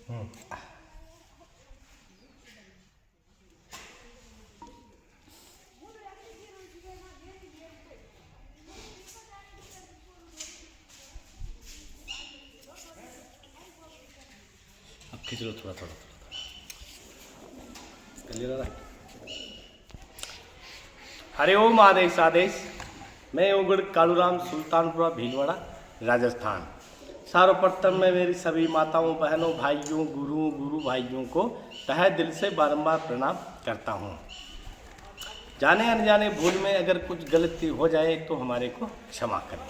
अब खींच लो थोड़ा थोड़ा थोड़ा। हरिओम आदेश आदेश। मैं उगड़ कालूराम सुल्तानपुरा भीलवाड़ा राजस्थान। सर्वप्रथम मैं मेरी सभी माताओं बहनों भाइयों गुरु भाइयों को तहे दिल से बारंबार प्रणाम करता हूँ। जाने अनजाने भूल में अगर कुछ गलती हो जाए तो हमारे को क्षमा करें।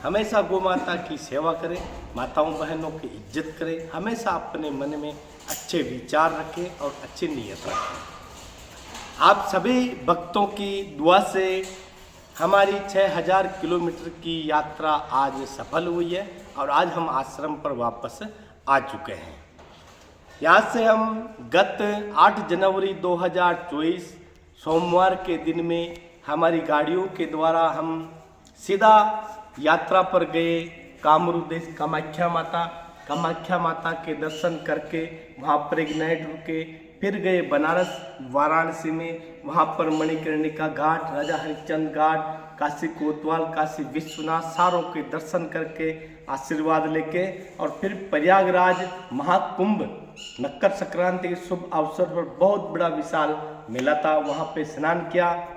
हमेशा गौ माता की सेवा करें, माताओं बहनों की इज्जत करें, हमेशा अपने मन में अच्छे विचार रखें और अच्छी नीयत रखें। आप सभी भक्तों की दुआ से हमारी 6000 किलोमीटर की यात्रा आज सफल हुई है और आज हम आश्रम पर वापस आ चुके हैं। यहाँ से हम गत 8 जनवरी 2024 सोमवार के दिन में हमारी गाड़ियों के द्वारा हम सीधा यात्रा पर गए कामरू देश कामाख्या माता के दर्शन करके वहाँ पर एक नाइट रुके, फिर गए बनारस वाराणसी में, वहाँ पर मणिकर्णिका घाट, राजा हरिश्चंद्र घाट, काशी कोतवाल, काशी विश्वनाथ सारों के दर्शन करके आशीर्वाद लेके और फिर प्रयागराज महाकुंभ मकर संक्रांति के शुभ अवसर पर बहुत बड़ा विशाल मेला था, वहाँ पे स्नान किया।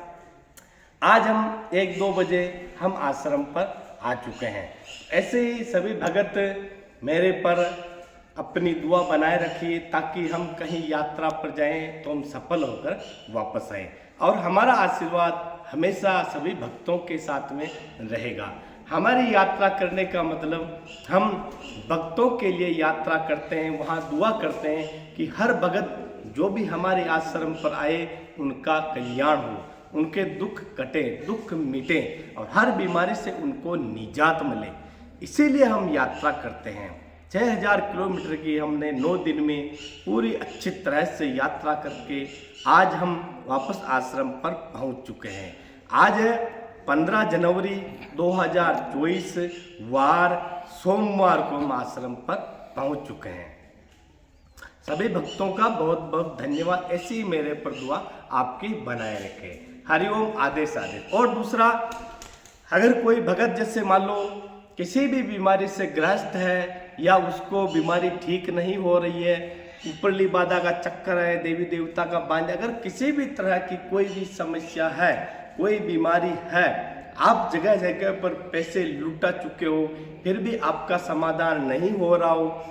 आज हम 1-2 बजे हम आश्रम पर आ चुके हैं। ऐसे ही सभी भगत मेरे पर अपनी दुआ बनाए रखिए ताकि हम कहीं यात्रा पर जाएं तो हम सफल होकर वापस आएं और हमारा आशीर्वाद हमेशा सभी भक्तों के साथ में रहेगा। हमारी यात्रा करने का मतलब हम भक्तों के लिए यात्रा करते हैं, वहाँ दुआ करते हैं कि हर भगत जो भी हमारे आश्रम पर आए उनका कल्याण हो, उनके दुख कटे, दुख मिटे और हर बीमारी से उनको निजात मिले। इसीलिए हम यात्रा करते हैं। 6000 किलोमीटर की हमने 9 दिन में पूरी अच्छी तरह से यात्रा करके आज हम वापस आश्रम पर पहुंच चुके हैं। आज है 15 जनवरी 2024 वार सोमवार को हम आश्रम पर पहुंच चुके हैं। सभी भक्तों का बहुत बहुत धन्यवाद। ऐसी ही मेरे पर दुआ आपकी बनाए रखे। हरिओम आदेश आदेश। और दूसरा, अगर कोई भगत जैसे मान लो किसी भी बीमारी से ग्रस्त है या उसको बीमारी ठीक नहीं हो रही है, ऊपरली बाधा का चक्कर है, देवी देवता का बांझ, अगर किसी भी तरह की कोई भी समस्या है, कोई बीमारी है, आप जगह जगह पर पैसे लुटा चुके हो फिर भी आपका समाधान नहीं हो रहा हो,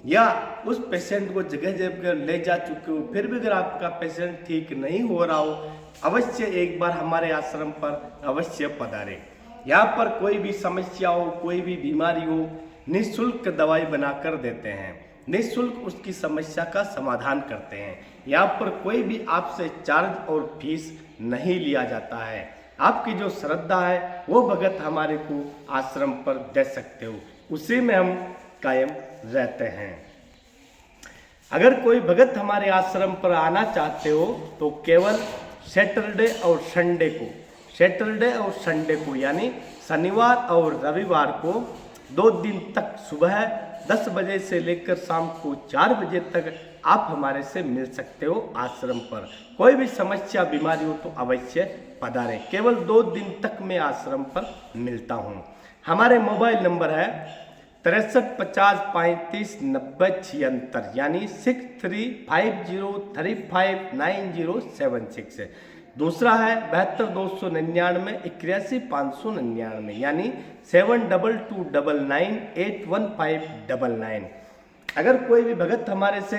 या उस पेशेंट को जगह जगह ले जा चुके हो फिर भी अगर आपका पेशेंट ठीक नहीं हो रहा हो, अवश्य एक बार हमारे आश्रम पर अवश्य पधारें। यहाँ पर कोई भी समस्या हो, कोई भी बीमारी हो, निःशुल्क दवाई बनाकर देते हैं, निःशुल्क उसकी समस्या का समाधान करते हैं। यहाँ पर कोई भी आपसे चार्ज और फीस नहीं लिया जाता है। आपकी जो श्रद्धा है वो भगत हमारे को आश्रम पर दे सकते हो, उसी में हम कायम रहते हैं। अगर कोई भगत हमारे आश्रम पर आना चाहते हो तो केवल सैटरडे और संडे को यानी शनिवार और रविवार को 2 दिन तक सुबह 10 बजे से लेकर शाम को 4 बजे तक आप हमारे से मिल सकते हो आश्रम पर। कोई भी समस्या बीमारी हो तो अवश्य पधारें। केवल 2 दिन तक मैं आश्रम पर मिलता हूँ। हमारे मोबाइल नंबर है 63 50 35 90 76 यानी 6350359076। दूसरा है 72 299 81 599 यानी 7229981599। अगर कोई भी भगत हमारे से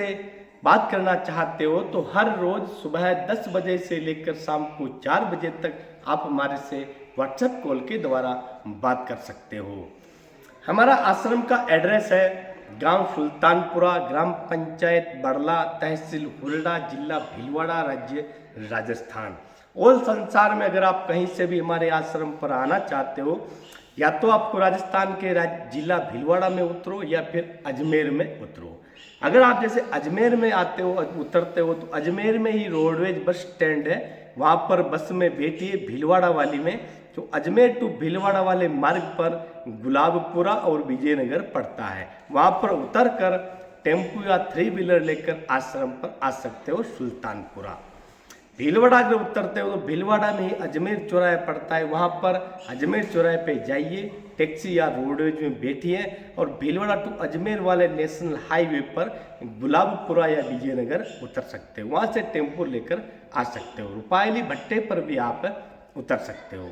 बात करना चाहते हो तो हर रोज सुबह 10 बजे से लेकर शाम को 4 बजे तक आप हमारे से व्हाट्सएप कॉल के द्वारा बात कर सकते हो। हमारा आश्रम का एड्रेस है गांव सुल्तानपुरा, ग्राम पंचायत बड़ला, तहसील हुरडा, जिला भीलवाड़ा, राज्य राजस्थान। ऑल संसार में अगर आप कहीं से भी हमारे आश्रम पर आना चाहते हो, या तो आपको राजस्थान के जिला भीलवाड़ा में उतरो या फिर अजमेर में उतरो। अगर आप जैसे अजमेर में आते हो, उतरते हो, तो अजमेर में ही रोडवेज बस स्टैंड है, वहाँ पर बस में बैठिए भीलवाड़ा वाली में, जो अजमेर टू भीलवाड़ा वाले मार्ग पर गुलाबपुरा और विजयनगर पड़ता है। वहाँ पर उतरकर टेम्पो या 3 व्हीलर लेकर आश्रम पर आ सकते हो सुल्तानपुरा। भीलवाड़ा अगर उतरते हो तो भीलवाड़ा में ही अजमेर चौराहा पड़ता है, वहाँ पर अजमेर चौराहे पे जाइए, टैक्सी या रोडवेज में बैठिए और भीलवाड़ा टू अजमेर वाले नेशनल हाईवे पर गुलाबपुरा या विजयनगर उतर सकते हो, वहाँ से टेम्पो लेकर आ सकते हो। रुपायली भट्टे पर भी आप उतर सकते हो।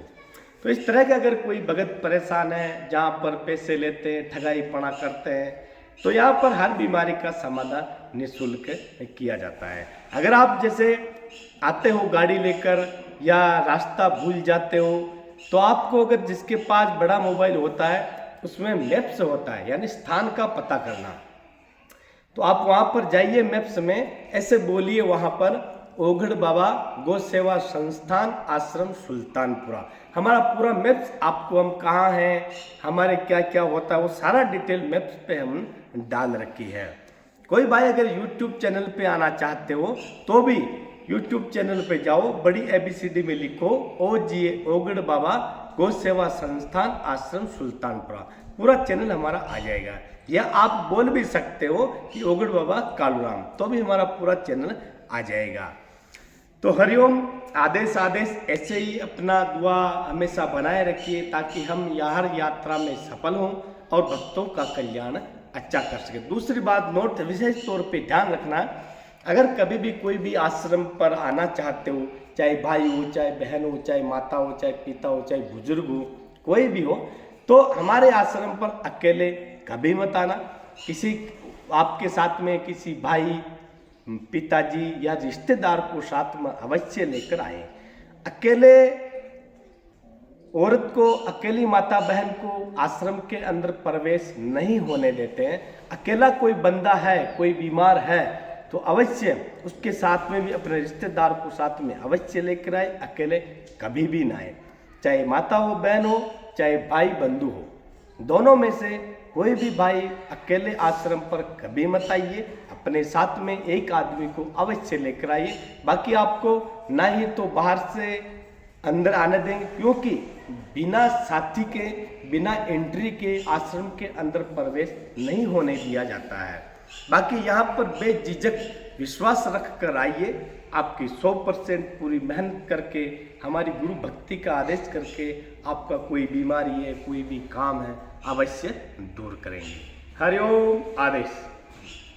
तो इस तरह का अगर कोई भगत परेशान है जहाँ पर पैसे लेते हैं, ठगाई पना करते हैं, तो यहाँ पर हर बीमारी का समाधान निःशुल्क किया जाता है। अगर आप जैसे आते हो गाड़ी लेकर या रास्ता भूल जाते हो, तो आपको अगर जिसके पास बड़ा मोबाइल होता है उसमें मैप्स होता है, यानी स्थान का पता करना, तो आप वहाँ पर जाइए, मैप्स में ऐसे बोलिए वहाँ पर ओघड़ बाबा गौ सेवा संस्थान आश्रम सुल्तानपुरा। हमारा पूरा मैप्स आपको हम कहाँ हैं, हमारे क्या क्या होता है, वो सारा डिटेल मैप्स पे हम डाल रखी है। कोई भाई अगर YouTube चैनल पे आना चाहते हो तो भी YouTube चैनल पे जाओ, बड़ी ABCD में लिखो OGA ओघड़ बाबा गौ सेवा संस्थान आश्रम सुल्तानपुरा, पूरा चैनल हमारा आ जाएगा। या आप बोल भी सकते हो कि ओघड़ बाबा कालूराम, तो भी हमारा पूरा चैनल आ जाएगा। तो हरिओम, आदेश आदेश ऐसे ही अपना दुआ हमेशा बनाए रखिए ताकि हम हर यात्रा में सफल हों और भक्तों का कल्याण अच्छा कर सके। दूसरी बात नोट विशेष तौर पे ध्यान रखना, अगर कभी भी कोई भी आश्रम पर आना चाहते हो, चाहे भाई हो, चाहे बहन हो, चाहे माता हो, चाहे पिता हो, चाहे बुजुर्ग हो, कोई भी हो, तो हमारे आश्रम पर अकेले कभी मत आना। किसी आपके साथ में किसी भाई, पिताजी या रिश्तेदार को साथ में अवश्य लेकर आए। अकेले औरत को, अकेली माता बहन को आश्रम के अंदर प्रवेश नहीं होने देते हैं। अकेला कोई बंदा है, कोई बीमार है, तो अवश्य उसके साथ में भी अपने रिश्तेदार को साथ में अवश्य लेकर आए, अकेले कभी भी ना आए। चाहे माता हो, बहन हो, चाहे भाई बंधु हो, दोनों में से कोई भी भाई अकेले आश्रम पर कभी मत आइए, अपने साथ में एक आदमी को अवश्य लेकर आइए। बाकी आपको ना ही तो बाहर से अंदर आने देंगे, क्योंकि बिना साथी के, बिना एंट्री के आश्रम के अंदर प्रवेश नहीं होने दिया जाता है। बाकी यहाँ पर बेझिझक विश्वास रख कर आइए, आपकी 100% पूरी मेहनत करके, हमारी गुरु भक्ति का आदेश करके आपका कोई बीमारी है, कोई भी काम है, अवश्य दूर करेंगे। हरिओम, आदेश।